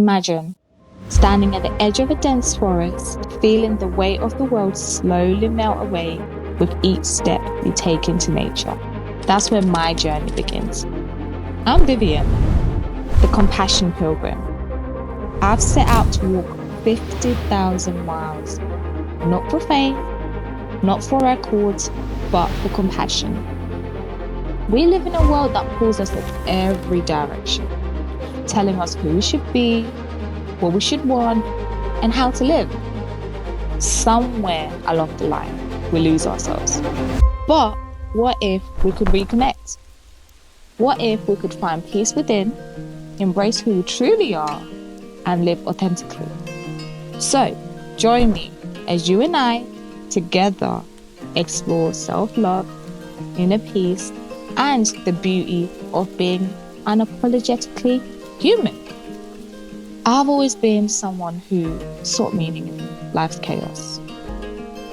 Imagine standing at the edge of a dense forest, feeling the weight of the world slowly melt away with each step you take into nature. That's where my journey begins. I'm Vivian, the Compassion Pilgrim. I've set out to walk 50,000 miles, not for fame, not for records, but for compassion. We live in a world that pulls us in every direction, telling us who we should be, what we should want, and how to live. Somewhere along the line, we lose ourselves. But what if we could reconnect? What if we could find peace within, embrace who we truly are, and live authentically? So, join me as you and I together explore self-love, inner peace, and the beauty of being unapologetically human. I've always been someone who sought meaning in life's chaos.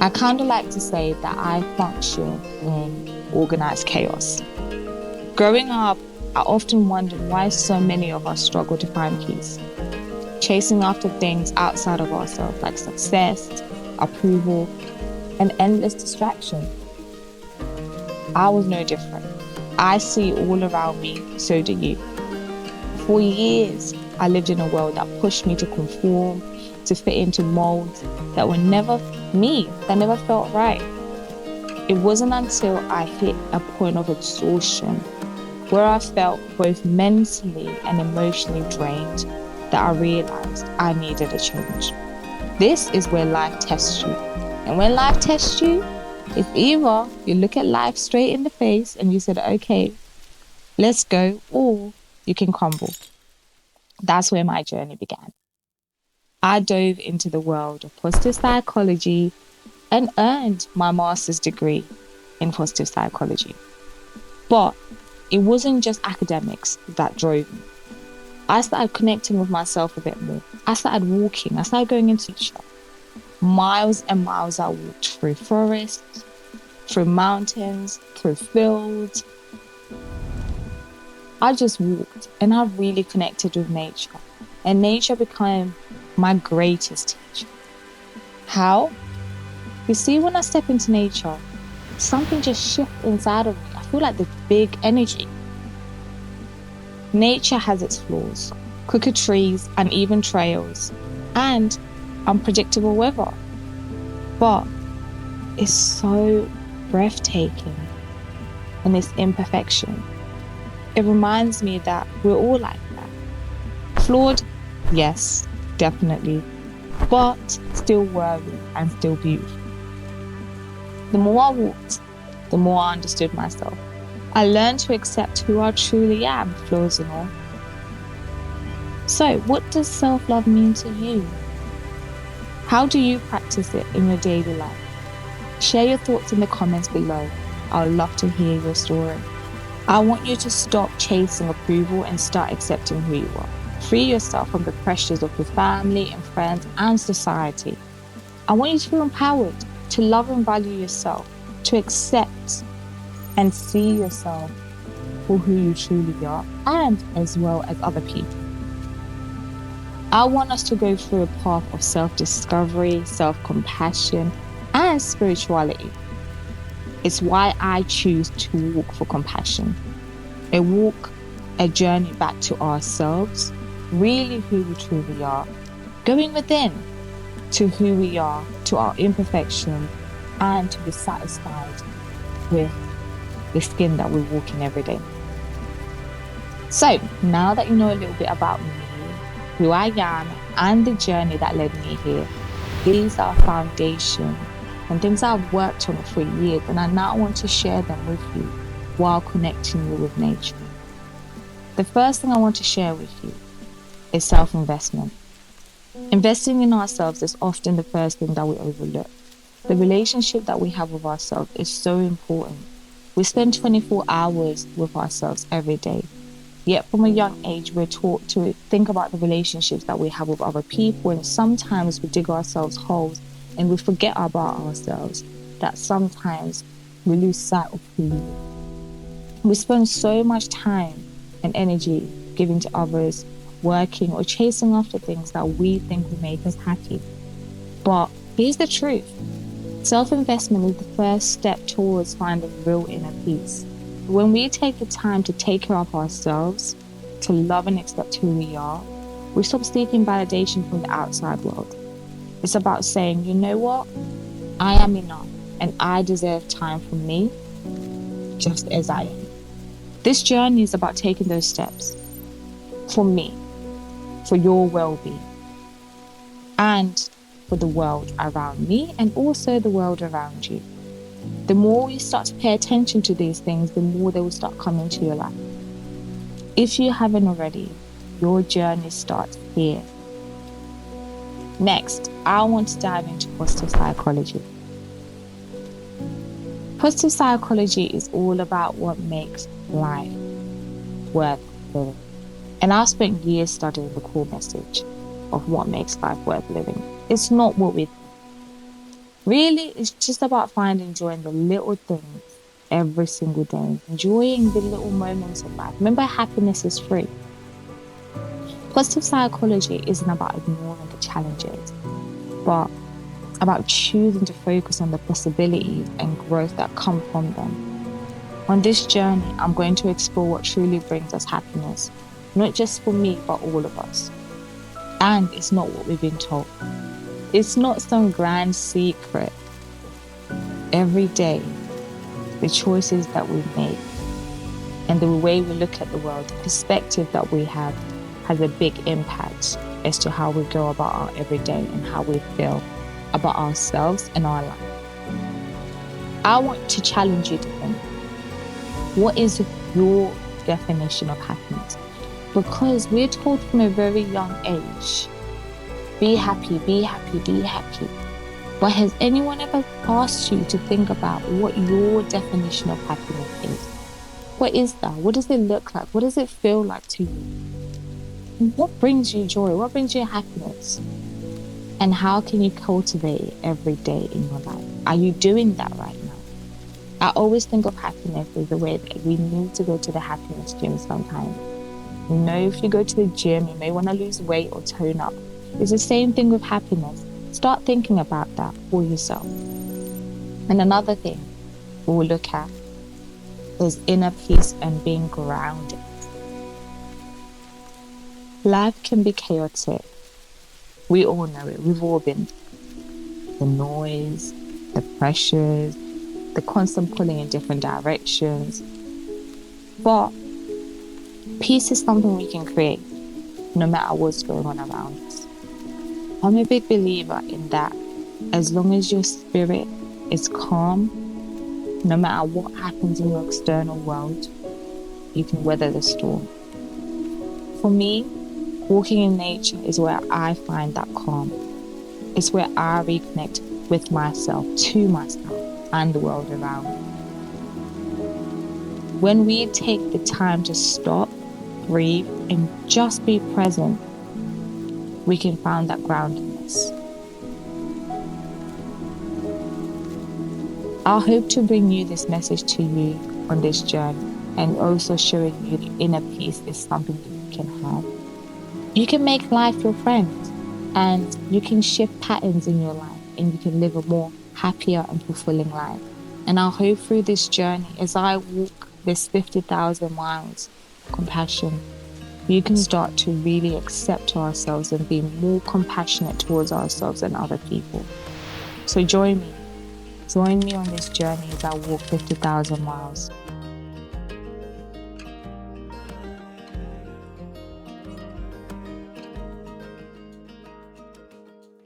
I kind of like to say that I function in organized chaos. Growing up, I often wondered why so many of us struggle to find peace, chasing after things outside of ourselves like success, approval, and endless distraction. I was no different. I see all around me, so do you. For years, I lived in a world that pushed me to conform, to fit into molds that were never me, that never felt right. It wasn't until I hit a point of exhaustion where I felt both mentally and emotionally drained that I realized I needed a change. This is where life tests you. And when life tests you, it's either you look at life straight in the face and you said, okay, let's go, or you can crumble. That's where my journey began. I dove into the world of positive psychology and earned my master's degree in positive psychology. But it wasn't just academics that drove me. I started connecting with myself a bit more. I started walking. I started going into nature. Miles and miles I walked through forests, through mountains, through fields. I just walked and I really connected with nature. And nature became my greatest teacher. How? You see, when I step into nature, something just shifts inside of me. I feel like this big energy. Nature has its flaws, crooked trees, uneven trails, and unpredictable weather. But it's so breathtaking in its imperfection. It reminds me that we're all like that. Flawed, yes, definitely, but still worthy and still beautiful. The more I walked, the more I understood myself. I learned to accept who I truly am, flaws and all. So, what does self-love mean to you? How do you practice it in your daily life? Share your thoughts in the comments below. I would love to hear your story. I want you to stop chasing approval and start accepting who you are. Free yourself from the pressures of your family and friends and society. I want you to feel empowered to love and value yourself, to accept and see yourself for who you truly are, and as well as other people. I want us to go through a path of self-discovery, self-compassion, and spirituality. It's why I choose to walk for compassion. A walk, a journey back to ourselves, really who we truly are, going within to who we are, to our imperfection, and to be satisfied with the skin that we walk in every day. So, now that you know a little bit about me, who I am, and the journey that led me here, these are foundation and things I've worked on for years, and I now want to share them with you while connecting you with nature. The first thing I want to share with you is self-investment. Investing in ourselves is often the first thing that we overlook. The relationship that we have with ourselves is so important. We spend 24 hours with ourselves every day. Yet from a young age, we're taught to think about the relationships that we have with other people, and sometimes we dig ourselves holes and we forget about ourselves, that sometimes we lose sight of who we are. We spend so much time and energy giving to others, working, or chasing after things that we think will make us happy. But here's the truth. Self-investment is the first step towards finding real inner peace. When we take the time to take care of ourselves, to love and accept who we are, we stop seeking validation from the outside world. It's about saying, you know what? I am enough and I deserve time for me just as I am. This journey is about taking those steps for me, for your well-being, and for the world around me and also the world around you. The more you start to pay attention to these things, the more they will start coming to your life. If you haven't already, your journey starts here. Next, I want to dive into positive psychology. Positive psychology is all about what makes life worth living. And I've spent years studying the core message of what makes life worth living. It's not what we think. Really, it's just about finding joy in the little things every single day, enjoying the little moments of life. Remember, happiness is free. Positive psychology isn't about ignoring the challenges, but about choosing to focus on the possibilities and growth that come from them. On this journey, I'm going to explore what truly brings us happiness, not just for me, but all of us. And it's not what we've been told. It's not some grand secret. Every day, the choices that we make and the way we look at the world, the perspective that we have, has a big impact as to how we go about our everyday and how we feel about ourselves and our life. I want to challenge you to think, what is your definition of happiness? Because we're told from a very young age, be happy, be happy, be happy. But has anyone ever asked you to think about what your definition of happiness is? What is that? What does it look like? What does it feel like to you? What brings you joy? What brings you happiness? And how can you cultivate it every day in your life? Are you doing that right now? I always think of happiness as the way that we need to go to the happiness gym sometimes. You know, if you go to the gym, you may want to lose weight or tone up. It's the same thing with happiness. Start thinking about that for yourself. And another thing we'll look at is inner peace and being grounded. Life can be chaotic. We all know it. We've all been. The noise, the pressures, the constant pulling in different directions. But peace is something we can create no matter what's going on around us. I'm a big believer in that. As long as your spirit is calm, no matter what happens in your external world, you can weather the storm. For me, walking in nature is where I find that calm. It's where I reconnect with myself, to myself, and the world around me. When we take the time to stop, breathe, and just be present, we can find that groundedness. I hope to bring you this message to you on this journey, and also showing you that inner peace is something that you can have. You can make life your friend, and you can shift patterns in your life, and you can live a more happier and fulfilling life. And I hope through this journey, as I walk this 50,000 miles of compassion, you can start to really accept ourselves and be more compassionate towards ourselves and other people. So join me on this journey as I walk 50,000 miles.